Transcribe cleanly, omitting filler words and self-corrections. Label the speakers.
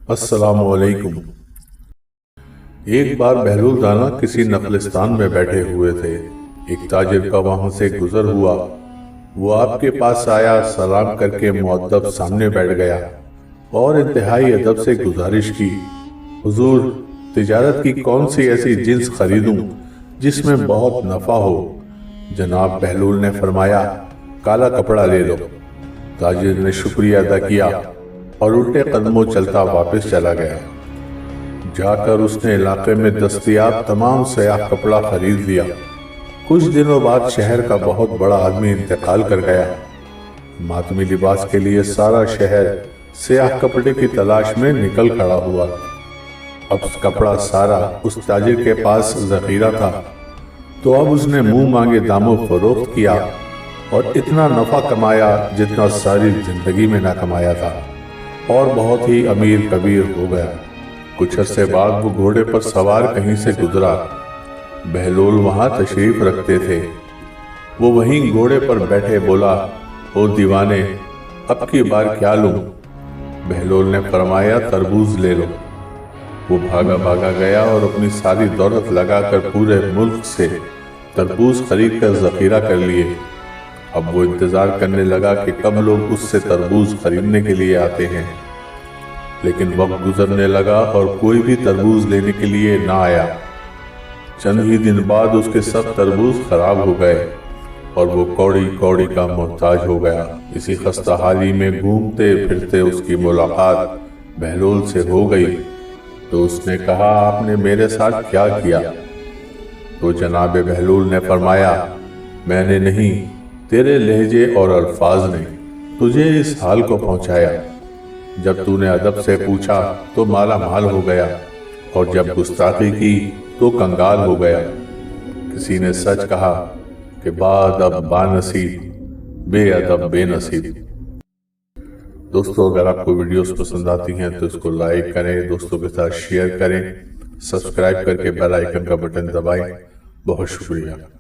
Speaker 1: السلام علیکم۔ ایک بار بہلول دانا کسی نخلستان میں بیٹھے ہوئے تھے۔ ایک تاجر کا وہاں سے گزر ہوا۔ وہ آپ کے پاس آیا، سلام کر کے مؤدب سامنے بیٹھ گیا اور انتہائی ادب سے گزارش کی، حضور تجارت کی کون سی ایسی جنس خریدوں جس میں بہت نفع ہو؟ جناب بہلول نے فرمایا، کالا کپڑا لے لو۔ تاجر نے شکریہ ادا کیا اور الٹے قدموں چلتا واپس چلا گیا۔ جا کر اس نے علاقے میں دستیاب تمام سیاہ کپڑا خرید لیا۔ کچھ دنوں بعد شہر کا بہت بڑا آدمی انتقال کر گیا۔ ماتمی لباس کے لیے سارا شہر سیاہ کپڑے کی تلاش میں نکل کھڑا ہوا۔ اب کپڑا سارا اس تاجر کے پاس ذخیرہ تھا، تو اب اس نے منہ مانگے داموں فروخت کیا اور اتنا نفع کمایا جتنا ساری زندگی میں نہ کمایا تھا، اور بہت ہی امیر کبیر ہو گیا۔ کچھ عرصے بعد وہ گھوڑے پر سوار کہیں سے گزرا۔ بہلول وہاں تشریف رکھتے تھے۔ وہ وہیں گھوڑے پر بیٹھے بولا، او دیوانے، اب کی بار کیا لوں؟ بہلول نے فرمایا، تربوز لے لو۔ وہ بھاگا بھاگا گیا اور اپنی ساری دولت لگا کر پورے ملک سے تربوز خرید کر ذخیرہ کر لیے۔ اب وہ انتظار کرنے لگا کہ کب لوگ اس سے تربوز خریدنے کے لیے آتے ہیں، لیکن وقت گزرنے لگا اور کوئی بھی تربوز لینے کے لیے نہ آیا۔ چند ہی دن بعد اس کے سب تربوز خراب ہو گئے اور وہ کوڑی کوڑی کا محتاج ہو گیا۔ اسی خستہ حالی میں گھومتے پھرتے اس کی ملاقات بہلول سے ہو گئی، تو اس نے کہا، آپ نے میرے ساتھ کیا کیا؟ تو جناب بہلول نے فرمایا، میں نے نہیں، تیرے لہجے اور الفاظ نے تجھے اس حال کو پہنچایا۔ جب تو نے ادب سے پوچھا تو مالا مال ہو گیا، اور جب گستاخی کی تو کنگال ہو گیا۔ کسی نے سچ کہا کہ بادب بانصیب، بے ادب بے نصیب۔ دوستو، اگر آپ کو ویڈیوز پسند آتی ہیں تو اس کو لائک کریں، دوستوں کے ساتھ شیئر کریں، سبسکرائب کر کے بیل آئیکن کا بٹن دبائیں۔ بہت شکریہ۔